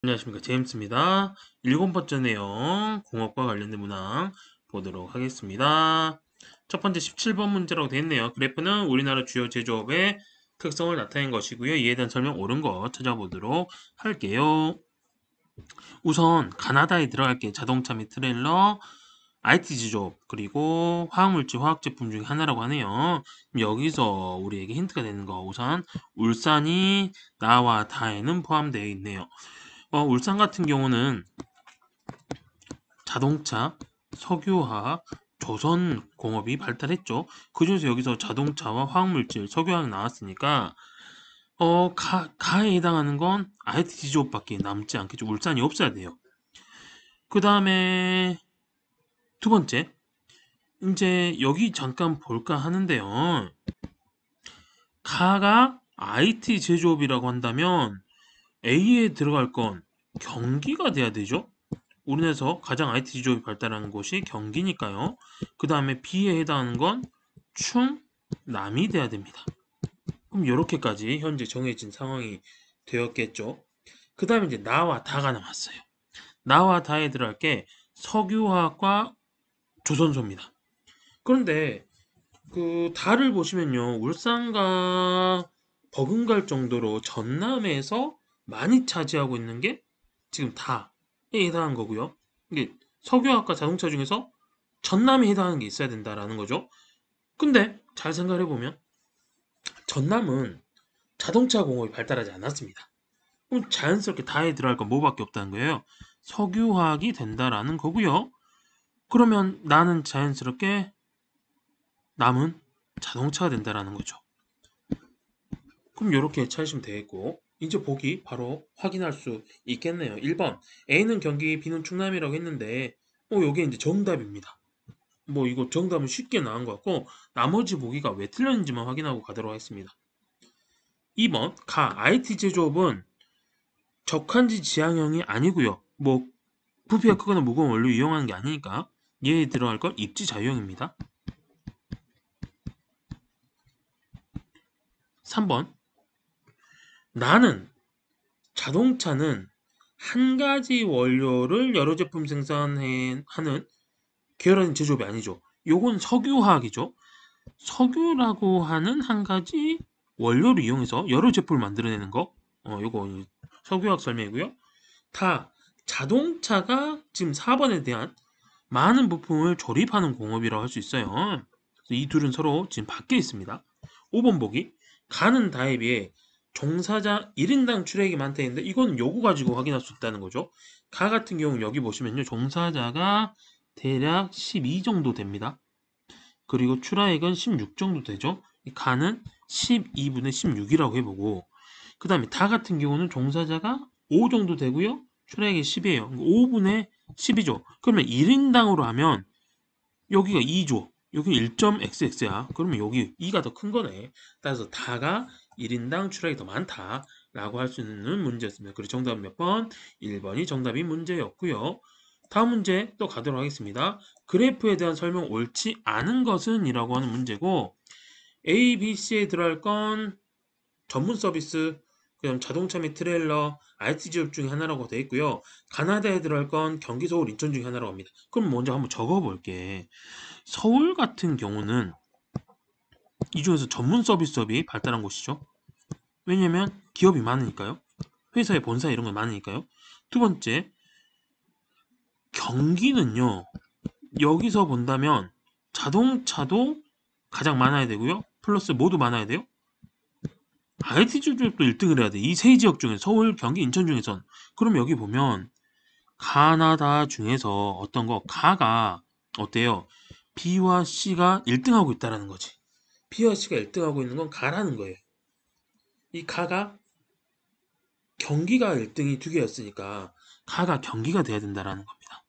안녕하십니까, 제임스입니다. 7번째 내용, 공업과 관련된 문항 보도록 하겠습니다. 첫 번째 17번 문제라고 되어 있네요. 그래프는 우리나라 주요 제조업의 특성을 나타낸 것이고요. 이에 대한 설명 옳은 거 찾아보도록 할게요. 우선 가나다에 들어갈게. 자동차 및 트레일러, IT 제조업, 그리고 화학물질, 화학제품 중에 하나라고 하네요. 여기서 우리에게 힌트가 되는 거, 우선 울산이 나와 다에는 포함되어 있네요. 울산 같은 경우는 자동차, 석유화학, 조선공업이 발달했죠. 그중에서 여기서 자동차와 화학물질, 석유화학 나왔으니까 가에 해당하는 건 IT 지조업밖에 남지 않겠죠. 울산이 없어야 돼요. 그 다음에 두 번째, 이제 여기 잠깐 볼까 하는데요. 가가 IT 제조업이라고 한다면 A에 들어갈 건 경기가 돼야 되죠. 우리나라에서 가장 IT 지조업이 발달한 곳이 경기니까요. 그 다음에 B에 해당하는 건 충남이 돼야 됩니다. 그럼 이렇게까지 현재 정해진 상황이 되었겠죠. 그 다음에 이제 나와 다가 남았어요. 나와 다에 들어갈 게 석유화학과 조선소입니다. 그런데 그 다를 보시면요. 울산과 버금갈 정도로 전남에서 많이 차지하고 있는 게 지금 다에 해당한 거고요. 이게 석유학과 자동차 중에서 전남에 해당하는 게 있어야 된다라는 거죠. 근데 잘 생각해 보면 전남은 자동차 공업이 발달하지 않았습니다. 그럼 자연스럽게 다에 들어갈 건 뭐밖에 없다는 거예요. 석유화학이 된다라는 거고요. 그러면 나는 자연스럽게 남은 자동차가 된다라는 거죠. 그럼 이렇게 찾으시면 되겠고 이제 보기 바로 확인할 수 있겠네요. 1번 A는 경기, B는 충남이라고 했는데 요게 이제 정답입니다. 뭐 이거 정답은 쉽게 나온 것 같고 나머지 보기가 왜 틀렸는지만 확인하고 가도록 하겠습니다. 2번 IT 제조업은 적한지 지향형이 아니고요. 뭐 부피가 크거나 무거운 원료 이용하는 게 아니니까 얘에 들어갈 건 입지 자유형입니다. 3번 나는 자동차는 한 가지 원료를 여러 제품 생산하는 계열화된 제조업이 아니죠. 요건 석유화학이죠. 석유라고 하는 한 가지 원료를 이용해서 여러 제품을 만들어내는 거. 요거 석유화학 설명이고요. 다 자동차가 지금 4번에 대한 많은 부품을 조립하는 공업이라고 할 수 있어요. 이 둘은 서로 지금 바뀌어 있습니다. 5번 보기. 가는 다에 비해 종사자 1인당 출액이 많다 했는데 이건 요거 가지고 확인할 수 있다는 거죠. 가 같은 경우는 여기 보시면요. 종사자가 대략 12 정도 됩니다. 그리고 출하액은 16 정도 되죠. 가는 12분의 16이라고 해보고 그 다음에 다 같은 경우는 종사자가 5 정도 되고요. 출하액이 10이에요. 5분의 10이죠. 그러면 1인당으로 하면 여기가 2조, 여기 1.xx야. 그러면 여기 2가 더 큰 거네. 따라서 다가 1인당 출하액이 더 많다라고 할 수 있는 문제였습니다. 그리고 정답은 몇 번? 1번이 정답인 문제였고요. 다음 문제 또 가도록 하겠습니다. 그래프에 대한 설명 옳지 않은 것은 이라고 하는 문제고 A, B, C에 들어갈 건 전문 서비스, 그다음 자동차 및 트레일러, IT 지업 중에 하나라고 되어 있고요. 가나다에 들어갈 건 경기, 서울, 인천 중에 하나라고 합니다. 그럼 먼저 한번 적어볼게. 서울 같은 경우는 이 중에서 전문 서비스업이 발달한 곳이죠. 왜냐면 기업이 많으니까요. 회사의 본사 이런 거 많으니까요. 두 번째, 경기는요. 여기서 본다면 자동차도 가장 많아야 되고요. 플러스 모두 많아야 돼요. IT 쪽도 1등을 해야 돼. 이 세 지역 중에 서울, 경기, 인천 중에선. 그럼 여기 보면 가나다 중에서 어떤 거 가가 어때요? B와 C가 1등하고 있다라는 거지. B와 C가 1등하고 있는 건 가라는 거예요. 이 가가 경기가 1등이 두 개였으니까 가가 경기가 돼야 된다라는 겁니다.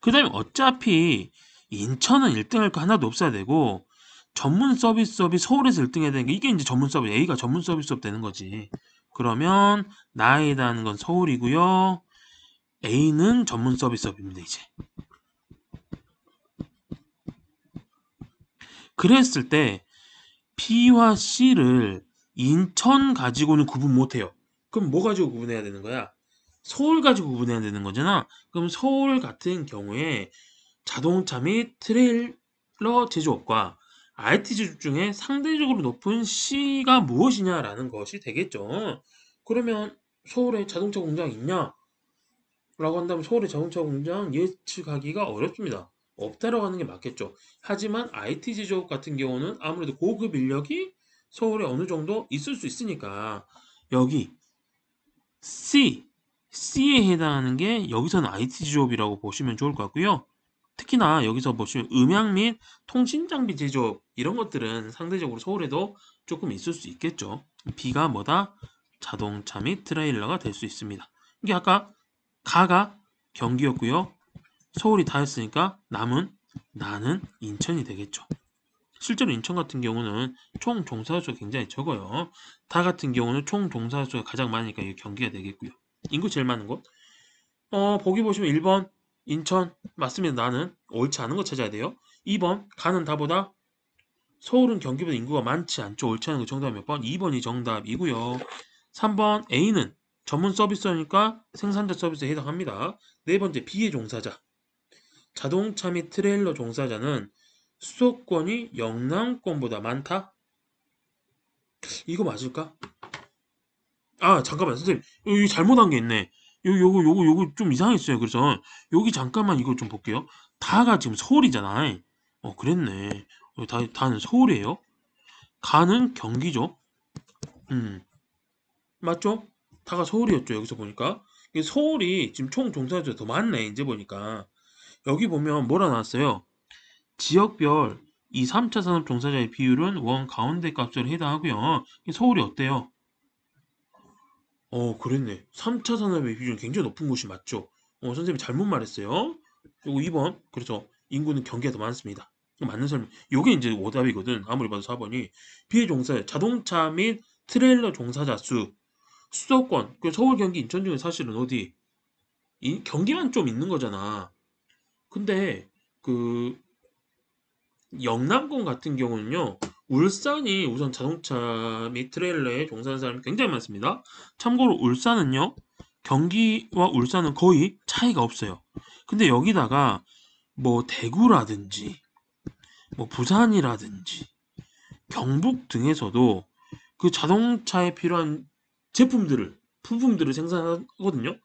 그 다음에 어차피 인천은 1등할 거 하나도 없어야 되고 전문 서비스업이 서울에서 1등 해야 되는 게 이게 이제 전문 서비스 A가 전문 서비스업 되는 거지. 그러면 나이다는 건 서울이고요. A는 전문 서비스업입니다 이제. 그랬을 때 B와 C를 인천 가지고는 구분 못해요. 그럼 뭐 가지고 구분해야 되는 거야? 서울 가지고 구분해야 되는 거잖아. 그럼 서울 같은 경우에 자동차 및 트레일러 제조업과 IT 제조업 중에 상대적으로 높은 C가 무엇이냐라는 것이 되겠죠. 그러면 서울에 자동차 공장 있냐? 라고 한다면 서울의 자동차 공장 예측하기가 어렵습니다. 없다라고 하는 게 맞겠죠. 하지만 IT 제조업 같은 경우는 아무래도 고급 인력이 서울에 어느 정도 있을 수 있으니까 여기 C에 해당하는 게 여기서는 IT 제조업이라고 보시면 좋을 것 같고요. 특히나 여기서 보시면 음향 및 통신 장비 제조업 이런 것들은 상대적으로 서울에도 조금 있을 수 있겠죠. B가 뭐다? 자동차 및 트레일러가 될 수 있습니다. 이게 아까 가가 경기였고요. 서울이 다였으니까 나는 인천이 되겠죠. 실제로 인천 같은 경우는 총 종사자 수가 굉장히 적어요. 다 같은 경우는 총 종사자 수가 가장 많으니까 이게 경기가 되겠고요. 인구 제일 많은 곳. 보기 보시면 1번 인천 맞습니다. 나는 옳지 않은 거 찾아야 돼요. 2번 가는 다보다 서울은 경기보다 인구가 많지 않죠. 옳지 않은 거 정답 몇 번? 2번이 정답이고요. 3번 A는 전문 서비스니까 생산자 서비스에 해당합니다. 네 번째 B의 종사자. 자동차 및 트레일러 종사자는 수도권이 영남권보다 많다? 이거 맞을까? 아, 잠깐만, 선생님. 여기 잘못한 게 있네. 요거 좀 이상했어요. 그래서, 여기 잠깐만 이거 좀 볼게요. 다가 지금 서울이잖아. 그랬네. 다는 서울이에요. 가는 경기죠. 음, 맞죠? 다가 서울이었죠. 여기서 보니까. 이게 서울이 지금 총 종사자가 더 많네. 이제 보니까. 여기 보면 뭐라 나왔어요? 지역별 2, 3차 산업 종사자의 비율은 원 가운데 값으로 해당하고요. 서울이 어때요? 그랬네. 3차 산업의 비율은 굉장히 높은 곳이 맞죠? 선생님이 잘못 말했어요. 그리고 2번. 그래서 인구는 경기가 더 많습니다. 맞는 설명. 요게 이제 오답이거든. 아무리 봐도 4번이. 비의 종사, 자동차 및 트레일러 종사자 수, 수도권, 그 서울, 경기, 인천 중에 사실은 어디? 경기만 좀 있는 거잖아. 근데 그 영남권 같은 경우는요, 울산이 우선 자동차 및 트레일러에 종사하는 사람이 굉장히 많습니다. 참고로 울산은요, 경기와 울산은 거의 차이가 없어요. 근데 여기다가 뭐 대구라든지, 뭐 부산이라든지, 경북 등에서도 그 자동차에 필요한 부품들을 생산하거든요.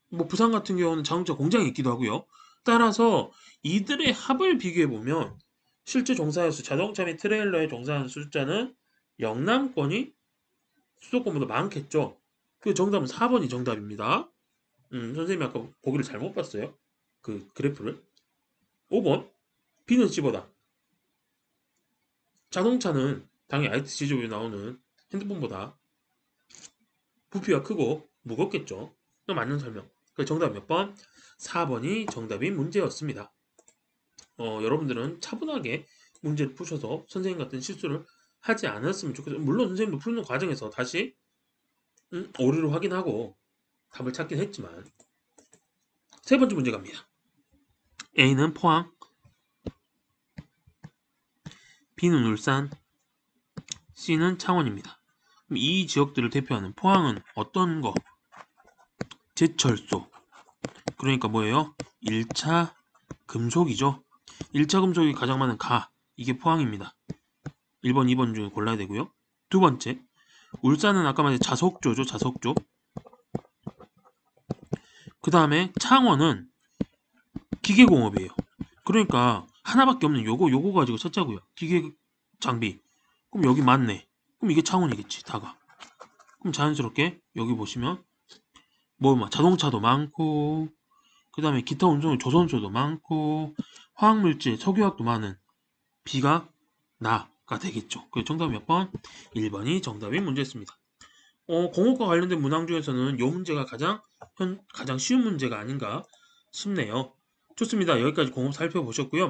뭐 부산 같은 경우는 자동차 공장이 있기도 하고요. 따라서 이들의 합을 비교해 보면 실제 종사자 수, 자동차 및 트레일러에 종사하는 숫자는 영남권이 수도권보다 많겠죠. 그 정답은 4번이 정답입니다. 선생님이 아까 보기를 잘못 봤어요. 그 그래프를. 5번 B는 C보다. 자동차는 당연히 IT 제조업에 나오는 핸드폰보다 부피가 크고 무겁겠죠. 맞는 설명. 그 정답 몇 번? 4번이 정답인 문제였습니다. 여러분들은 차분하게 문제를 푸셔서 선생님 같은 실수를 하지 않았으면 좋겠어요. 물론 선생님도 푸는 과정에서 다시 오류를 확인하고 답을 찾긴 했지만 세 번째 문제 갑니다. A는 포항, B는 울산, C는 창원입니다. 그럼 이 지역들을 대표하는 포항은 어떤 거? 제철소. 그러니까 뭐예요? 1차 금속이죠. 1차 금속이 가장 많은 이게 포항입니다. 1번, 2번 중에 골라야 되고요. 두 번째, 울산은 아까 말한 자석조죠, 자석조. 그 다음에 창원은 기계공업이에요. 그러니까 하나밖에 없는 요거 가지고 찾자고요. 기계 장비. 그럼 여기 맞네. 그럼 이게 창원이겠지, 다가. 그럼 자연스럽게 여기 보시면 자동차도 많고, 그 다음에 기타 운송의 조선소도 많고, 화학물질, 석유화학도 많은 B가 나가 되겠죠. 그 정답 몇 번? 1번이 정답인 문제였습니다. 공업과 관련된 문항 중에서는 이 문제가 가장 쉬운 문제가 아닌가 싶네요. 좋습니다. 여기까지 공업 살펴보셨고요.